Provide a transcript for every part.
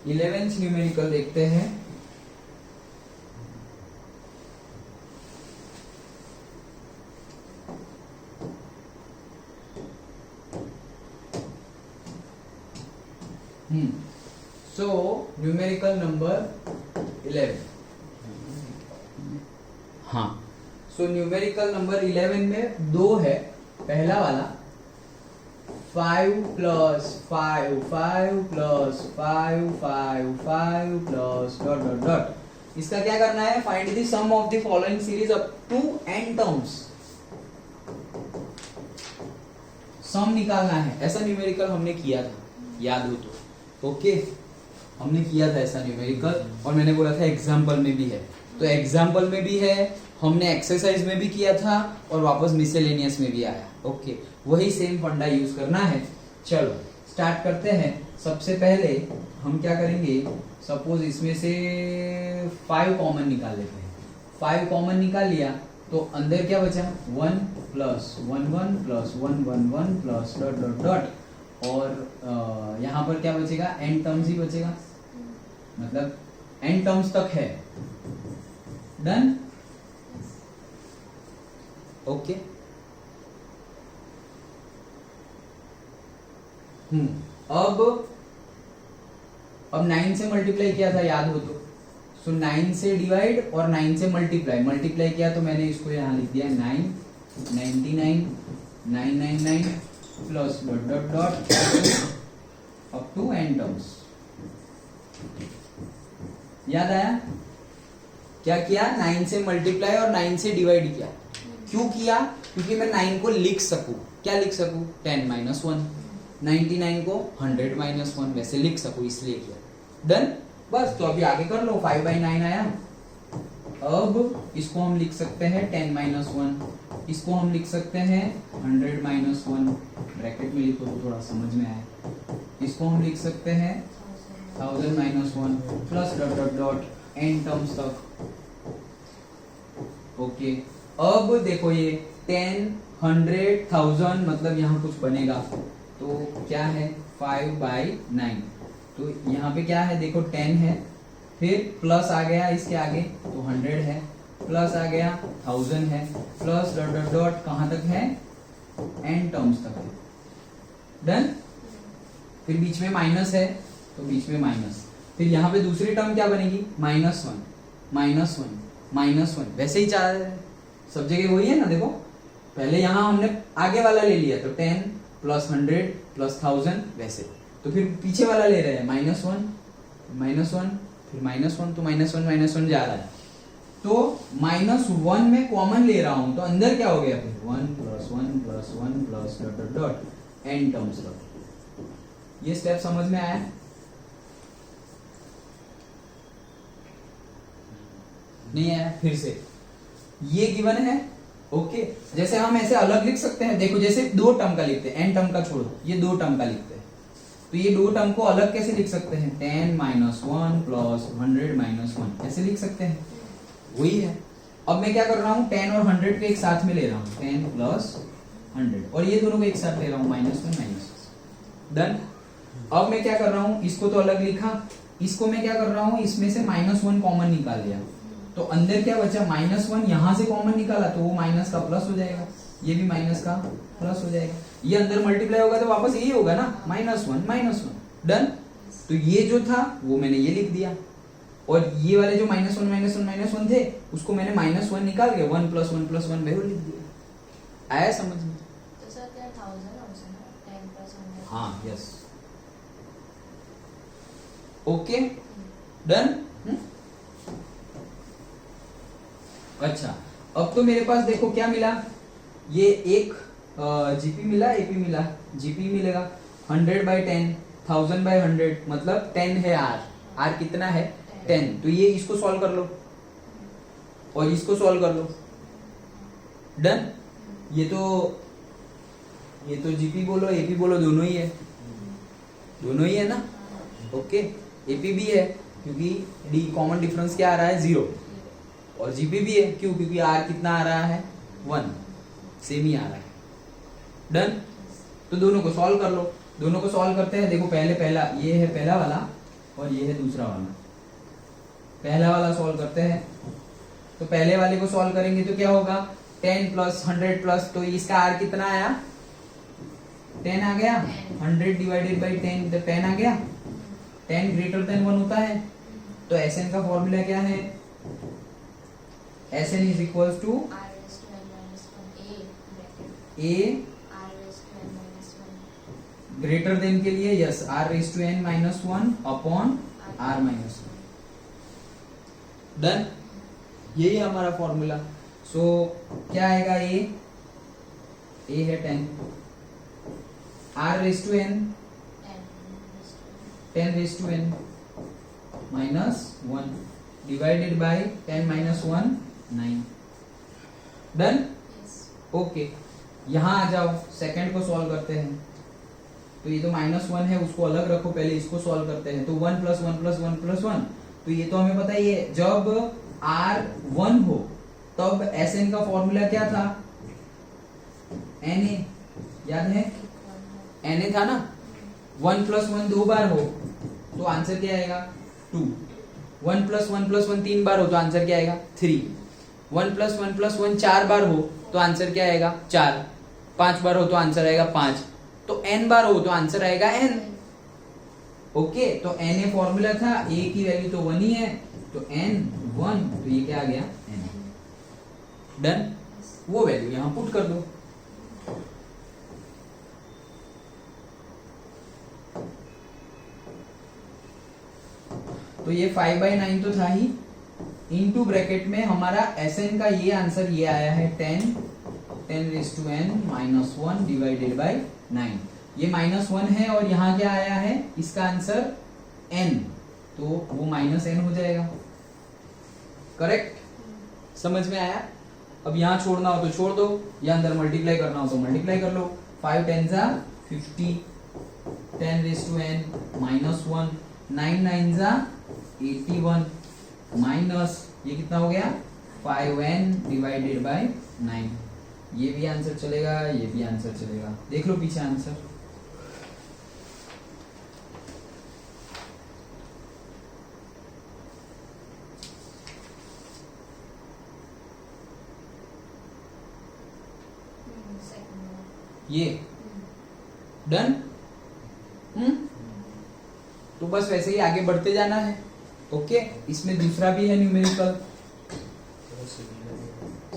11th numerical देखते हैं। So numerical number 11। हाँ, सो न्यूमेरिकल नंबर 11 में दो है। पहला वाला 5 plus 5 5 plus 5 5 5 plus dot dot dot. इसका क्या करना है? Find the sum of the following series up to n terms. Sum निकालना है। ऐसा न्यूमेरिकल हमने किया था, याद हो तो। ओके, हमने किया था ऐसा न्यूमेरिकल, और मैंने बोला था एग्जाम्पल में भी है। तो एग्जाम्पल में भी है, हमने एक्सरसाइज में भी किया था, और वापस मिसेलेनियस में भी आया। ओके, वही सेम फंडा यूज करना है। चलो स्टार्ट करते हैं। सबसे पहले हम क्या करेंगे, सपोज इसमें से 5 कॉमन निकाल लेते हैं। 5 कॉमन निकाल लिया तो अंदर क्या बचा? 1 plus 1 1 plus 1 1 1 plus dot dot dot, और यहाँ पर क्या बचेगा? n टर्म्स ही बचेगा, मतलब n टर्म्स तक है। डन? ओके। अब 9 से मल्टीप्लाई किया था, याद हो तो। सो 9 से डिवाइड और 9 से मल्टीप्लाई किया, तो मैंने इसको यहाँ लिख दिया 9 99 999 plus dot dot dot up to n terms. याद आया? क्या किया? 9 से मल्टीप्लाई और 9 से डिवाइड किया। क्यों किया? क्योंकि मैं 9 को लिख सकूं। क्या लिख सकूं? 10 माइनस 1। 99 को 100 माइनस 1 वैसे लिख सकूं, इसलिए किया। डन? बस, तो अभी आगे कर लो। 5/9 आया। अब इसको हम लिख सकते हैं 10 माइनस 1, इसको हम लिख सकते हैं 100 माइनस 1, ब्रैकेट में लिखो तो थोड़ा समझ में आए। इसको हम लिख सकते हैं 1000 minus 1 plus dot dot dot n terms तक। ओके, अब देखो ये 10 100 1000 मतलब यहाँ कुछ बनेगा, तो क्या है? 5/9। तो यहाँ पे क्या है? देखो 10 है, फिर प्लस आ गया इसके आगे तो 100 है, प्लस आ गया 1000 है, प्लस डॉट डॉट डॉट कहाँ तक है? n टर्म्स तक है। डन? फिर बीच में माइनस है तो बीच में माइनस, फिर यहाँ पे दूसरी टर्म क्या बनेगी? -1 -1 वैसे ही चार सब जगह वही है ना। देखो पहले यहाँ हमने आगे वाला ले लिया तो 10 प्लस 100 प्लस 1000 वैसे, तो फिर पीछे वाला ले रहे हैं -1 फिर -1, तो -1 जा रहा है, तो -1 में कॉमन ले रहा हूं तो अंदर क्या हो गया? फिर 1 plus 1 plus 1 plus dot dot dot n terms तक। ये स्टेप समझ में आया? नहीं आया? फिर से ये गिवन है। ओके, जैसे हम ऐसे अलग लिख सकते हैं। देखो जैसे 2 टर्म का लिखते हैं, n टर्म का छोड़ो, ये 2 टर्म का लिखते हैं, तो ये 2 टर्म को अलग कैसे लिख सकते हैं? 10 माइनस 1 प्लस 100 माइनस 1 ऐसे लिख सकते हैं। वही है। अब मैं क्या कर रहा हूँ? 10 और 100 को एक साथ में ले रहा हूँ, 10 प्लस 100, और ये दोनों को एक साथ ले रहा हूँ, -1 माइनस। डन? अब मैं क्या कर रहा हूँ? इसको तो अलग लिखा, इसको मैं क्या कर रहा हूँ? इसमें से -1 कॉमन निकाल लिया, तो अंदर क्या बचा? -1 यहां से कॉमन निकाला तो वो माइनस का प्लस हो जाएगा, ये भी माइनस का प्लस हो जाएगा, ये अंदर मल्टीप्लाई होगा तो वापस यही होगा ना, -1 डन? तो ये जो था वो मैंने ये लिख दिया, और ये वाले जो -1 थे उसको मैंने -1 निकाल के 1 प्लस 1 प्लस 1 वैल्यू लिख दिया। आया समझ में? तो सर क्या 1000 ऑप्शन है 10 प्लस 100? हाँ, यस। Okay, done? अच्छा, अब तो मेरे पास देखो क्या मिला? ये एक जीपी मिला, एपी मिला। जीपी मिलेगा 100/10, 1000/100 मतलब 10 है r कितना है? 10। तो ये इसको सॉल्व कर लो और इसको सॉल्व कर लो। डन? ये तो जीपी बोलो एपी बोलो दोनों ही है ना। ओके, एपी भी है क्योंकि डी कॉमन डिफरेंस क्या आ रहा है? 0, और जीपी भी है क्यों? क्योंकि आर कितना आ रहा है? 1, सेम ही आ रहा है। डन? तो दोनों को सॉल्व कर लो। दोनों को सॉल्व करते हैं। देखो पहला ये है पहला वाला, और ये है दूसरा वाला। पहला वाला सॉल्व करते हैं। तो पहले वाले को सॉल्व करेंगे तो क्या होगा, 10 प्लस 100 प्लस, तो इसका आर कितना आया, 10 आ गया। 100 डिवाइडेड बाई 10 तो 10 आ गया। 10 ग्रेटर देन 1 होता है। तो Sn का फॉर्मूला क्या है, Sn is equals to r raised to n minus 1 a bracket a r raised to n minus 1 greater than के लिए yes r raise to n minus 1 upon r minus 1। Done, यही है हमारा formula. सो क्या आएगा, a है 10, r raise to n 10 raise to n minus 1 divided by 10 minus 1 9। Done, yes okay. यहां आ जाओ, सेकंड को सॉल्व करते हैं। तो ये तो -1 है, उसको अलग रखो, पहले इसको सॉल्व करते हैं। तो 1 प्लस 1 प्लस 1 प्लस 1, तो ये तो हमें पता ही है, जब r 1 हो तब Sn का फॉर्मूला क्या था, Na, याद है, Na था ना। 1 प्लस 1 दो बार हो तो आंसर क्या आएगा, 2। 1 प्लस 1 प्लस 1 तीन बार हो तो आंसर क्या आएगा, 3। 1 प्लस 1 प्लस 1 चार बार हो तो आंसर क्या आएगा, 4। 5 बार हो तो आंसर आएगा 5। तो n बार हो तो आंसर आएगा n। ओके, तो Na फॉर्मूला था, a की वैल्यू तो 1 ही है, तो n 1, तो ये क्या आ गया, n। डन, वो वैल्यू यहां पुट कर दो। तो ये 5/9 तो था ही, इनटू ब्रैकेट में हमारा Sn का ये आंसर ये आया है 10 raise to n minus 1 divided by 9। ये -1 है और यहाँ क्या आया है, इसका आंसर n, तो वो -n हो जाएगा। करेक्ट, समझ में आया। अब यहाँ छोड़ना हो तो छोड़ दो, या अंदर मल्टीप्लाई करना हो तो मल्टीप्लाई कर लो। 5 10 जा 50, 10 रेज टू n माइनस 1, 9 9 जा 81 माइनस, ये कितना हो गया, 5n डिवाइडेड बाय 9। ये भी आंसर चलेगा, ये भी आंसर चलेगा। देख लो पीछे आंसर। second one ये डन। तो बस वैसे ही आगे बढ़ते जाना है। ओके, इसमें दूसरा भी है न्यूमेरिकल,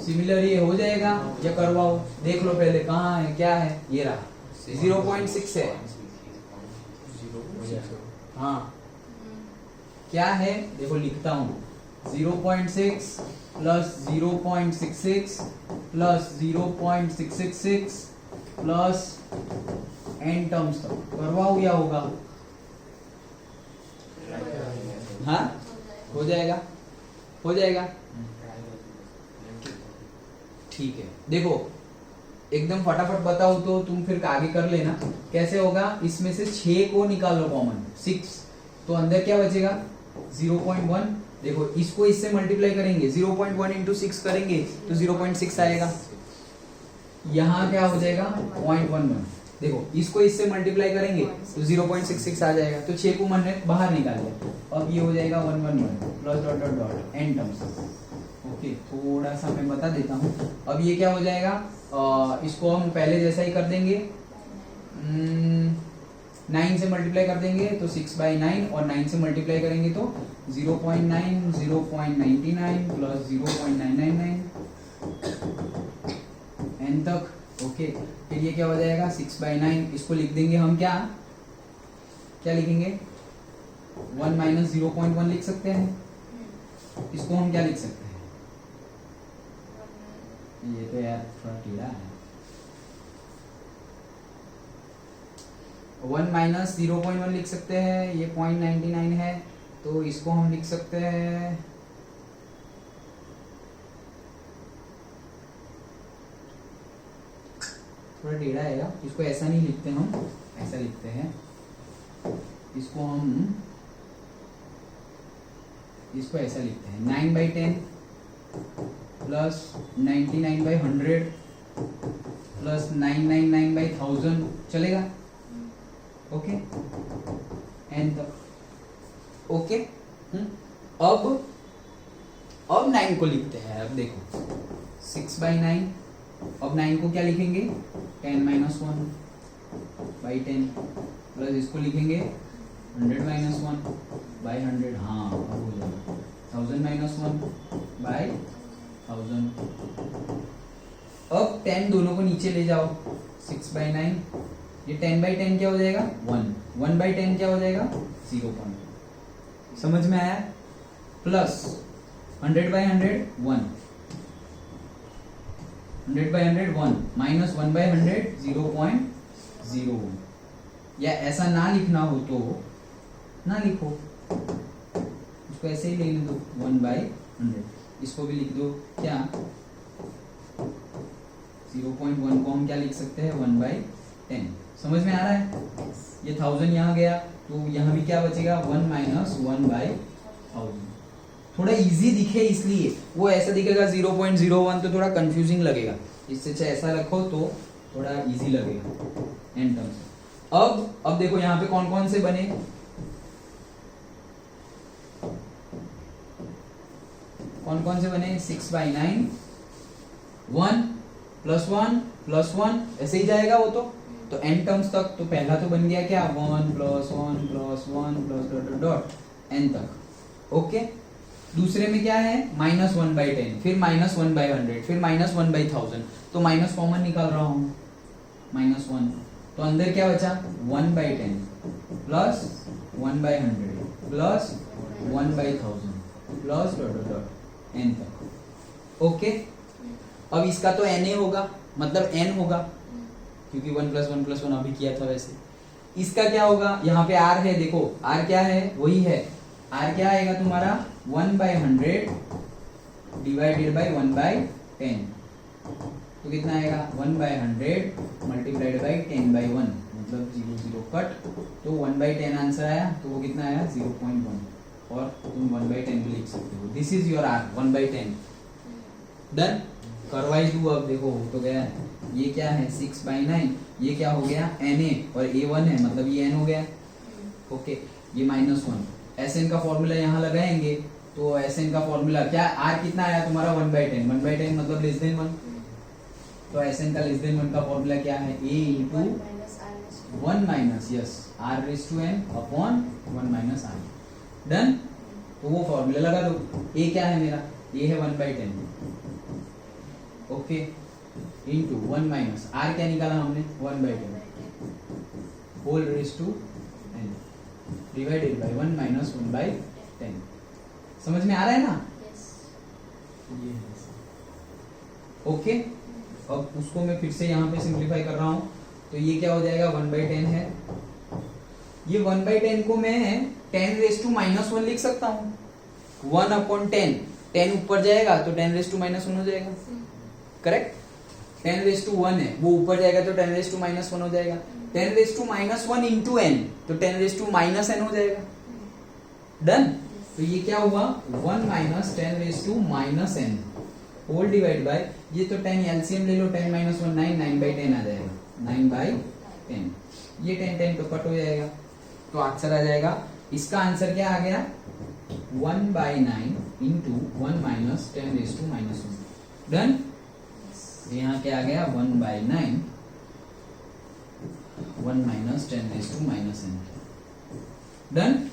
सिमिलर ये हो जाएगा या करवाओ, देख लो पहले कहाँ है, क्या है, ये रहा 0.6 है। हाँ क्या है, देखो लिखता हूँ, 0.6 plus 0.66 plus 0.666 plus n terms तक करवाओ या होगा, हाँ हो जाएगा, हो जाएगा। ठीक है, देखो एकदम फटाफट बताओ तो तुम फिर आगे कर लेना। कैसे होगा, इसमें से 6 को निकाल लो कॉमन, 6, तो अंदर क्या बचेगा 0.1। देखो इसको इससे मल्टीप्लाई करेंगे, 0.1 इंटू 6 करेंगे तो 0.6 आएगा। यहाँ क्या हो जाएगा 0.11। देखो इसको इससे मल्टीप्लाई करेंगे तो 0.66 आ जाएगा, तो 6 को हमने बाहर निकाल लिया। अब ये हो जाएगा 111 plus dot dot dot n terms. Okay, थोड़ा सा मैं बता देता हूँ। अब ये क्या हो जाएगा, इसको हम पहले जैसा ही कर देंगे, 9 से मल्टीप्लाई कर देंगे तो 6/9, और 9 से मल्टीप्लाई करेंगे तो 0.9 0.99 प्लस 0.999 n तक। ओके, फिर ये क्या हो जाएगा 6/9, इसको लिख देंगे हम, क्या क्या लिखेंगे, 1 माइनस 0.1 लिख सकते हैं। इसको हम क्या लिख सकते हैं, ये तो यार थोड़ा टेढ़ा है, 1 माइनस 0.1 लिख सकते हैं, ये 0.99 है, तो इसको हम लिख सकते हैं थोड़ा टेढ़ा है यार, इसको ऐसा नहीं लिखते हम, ऐसा लिखते हैं इसको, हम इसको ऐसा लिखते हैं 9/10 प्लस 99/100 प्लस 999/1000 चलेगा। ओके, n तक ओके। अब 9 को लिखते हैं। अब देखो 6/9, अब 9 को क्या लिखेंगे 10 - 1/10 प्लस इसको लिखेंगे 100 - 1/100। हाँ अब हो जाएगा 1000 - 1/1000। अब 10 दोनों को नीचे ले जाओ 6/9, ये 10/10 क्या हो जाएगा 1, 1/10 क्या हो जाएगा 0 पॉइंट। समझ में आया? Plus 100/100 1, 100/100 1 minus 1/100 0.01। या ऐसा ना लिखना हो तो ना लिखो, इसको ऐसे ही लिख दो 1/100। इसको भी लिख दो क्या 0.1 को हम क्या लिख सकते हैं 1/10। समझ में आ रहा है? ये 1000 यहाँ गया तो यहाँ भी क्या बचेगा 1 - 1/1000। थोड़ा इजी दिखे इसलिए, वो ऐसा दिखेगा 0.01 तो थोड़ा कंफ्यूजिंग लगेगा, इससे अच्छा ऐसा रखो तो थोड़ा इजी लगेगा एंड टर्म्स। अब देखो यहाँ पे कौन कौन से बने, कौन कौन से बने 6/9 1 + 1 + 1 ऐसे ही जाएगा वो तो n टर्म्स तक। तो पहला तो बन गया क्या 1 + 1 + 1 + ... n तक। ओके। दूसरे में क्या है -1/10, फिर -1/100, फिर -1/1000। तो माइनस कॉमन निकाल रहा हूं -1, तो अंदर क्या बचा 1/10 प्लस 1/100 प्लस 1/1000 प्लस ... n तक। ओके। अब इसका तो n होगा, मतलब n होगा, क्योंकि 1 + 1 + 1 अभी किया था वैसे। इसका क्या होगा, यहाँ पे r है, देखो r क्या है वही है, r क्या आएगा तुम्हारा 1/100 डिवाइडेड बाय 1/10। तो कितना आएगा 1/100 मल्टीप्लाइड बाय 10/1, मतलब 0 0 कट, तो 1/10 आंसर आया। तो वो कितना आया 0.1, और तुम 1/10 भी लिख सकते हो। This is your r 1/10। Done. करवाई दू। अब देखो हो तो गया, ये क्या है 6/9, ये क्या हो गया na, और a1 है मतलब ये n हो गया। ओके। ये -1 Sn का फॉर्मूला यहाँ लगाएंगे, तो Sn का फॉर्मूला क्या, r कितना आया तुम्हारा 1/10, 1/10 मतलब लेस देन 1। तो Sn का लेस देन 1 का फॉर्मूला क्या है a into 1 minus yes r⁻n upon 1 minus r। Done. तो वो फॉर्मूला लगा दो। a क्या है मेरा, a है 1/10, ओके, इंटू 1 माइनस r क्या निकाला हमने 1/10 whole raise to n divided by 1 minus 1/10। समझ में आ रहा है ना? ये ओके। अब उसको मैं फिर से यहाँ पे सिंप्लीफाई कर रहा हूँ, तो ये क्या हो जाएगा 1/10 है। ये 1/10 को मैं 10⁻⁻1 लिख सकता हूँ, 1/10, 10 ऊपर जाएगा तो 10⁻⁻1 हो जाएगा, करेक्ट। 10⁻1 है, वो ऊपर जाएगा तो 10⁻⁻1 हो जाएगा। 10⁻⁻1 इंटू n, तो 10⁻⁻n हो जाएगा। डन। तो ये क्या हुआ 1 minus 10⁻⁻n whole divide by, ये तो 10 एलसीएम ले लो, 10 - 1 9, 9/10 आ जाएगा, 9/10। ये 10 10 तो कट हो जाएगा, तो आंसर आ जाएगा। इसका आंसर क्या आ गया 1/9 इंटू 1 माइनस 10⁻⁻1। डन। यहाँ क्या आ गया 1/9 1 माइनस 10⁻⁻n। डन।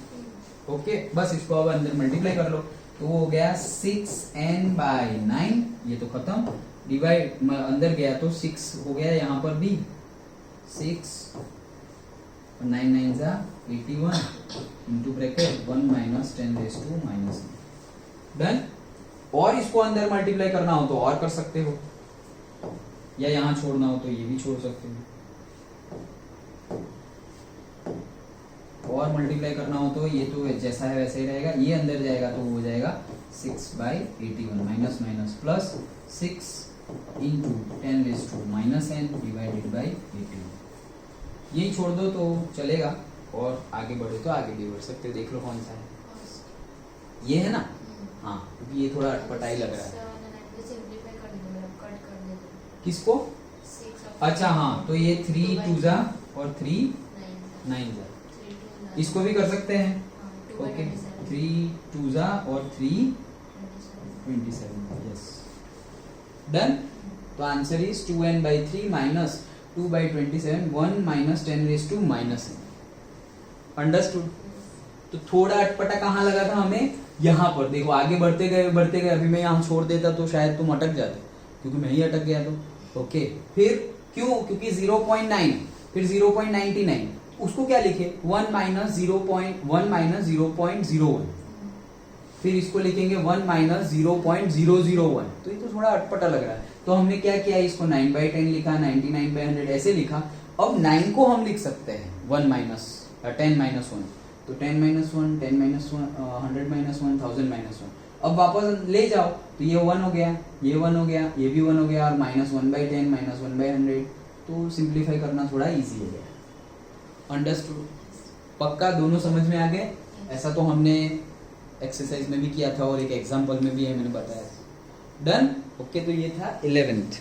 ओके। बस इसको अब अंदर मल्टीप्लाई कर लो, तो वो हो गया 6n/9, ये तो खत्म, डिवाइड अंदर गया तो 6 हो गया, यहाँ पर भी 6 और 9 9 जा 81 into bracket 1 minus 10⁻⁻n। Done. और इसको अंदर मल्टीप्लाई करना हो तो और कर सकते हो, या यहाँ छोड़ना हो तो ये भी छोड़ सकते हो, और मल्टीप्लाई करना हो तो ये तो जैसा है वैसे ही रहेगा, ये अंदर जाएगा तो हो जाएगा 6/81 minus minus plus 6 into 10⁻⁻n divided by 81। यही छोड़ दो तो चलेगा, और आगे बढ़े तो आगे भी बढ़ सकते हो। देख लो कौन सा है, ये है ना? हाँ, क्योंकि ये थोड़ा अटपटाई लग रहा है। किसको? अच्छा हाँ, तो ये 3 2 जा और 3 9 जा, इसको भी कर सकते हैं। ओके 3 2 जा और 3 27, यस डन। तो answer is 2n/3 minus 2/27, 1 minus 10⁻⁻⁻. Understood. तो थोड़ा अटपटा कहाँ लगा था हमें, यहाँ पर देखो, आगे बढ़ते गए, अभी मैं यहाँ छोड़ देता तो शायद तुम अटक जाते, क्योंकि मैं ही अटक गया तो। ओके, फिर क्यों, क्योंकि 0.9 फिर 0.99, उसको क्या लिखे 1 माइनस 0.01, फिर इसको लिखेंगे 1 माइनस 0.001। तो ये तो थोड़ा अटपटा लग रहा है, तो हमने क्या किया, इसको 9/10 लिखा, 99/100 ऐसे लिखा। अब 9 को हम लिख सकते हैं 10 माइनस 1, तो 10 माइनस 1, 10 माइनस 1, 100 माइनस 1, 1000 माइनस 1। अब वापस ले जाओ तो ये 1 हो गया, ये 1 हो गया, ये भी 1 हो गया, और माइनस 1/10 माइनस 1/100। तो सिंप्लीफाई करना थोड़ा इजी हो गया। अंडरस्टूड, पक्का दोनों समझ में आ गए। ऐसा तो हमने एक्सरसाइज में भी किया था और एक एग्जाम्पल में भी है, मैंने बताया। डन। ओके, तो ये था 11th।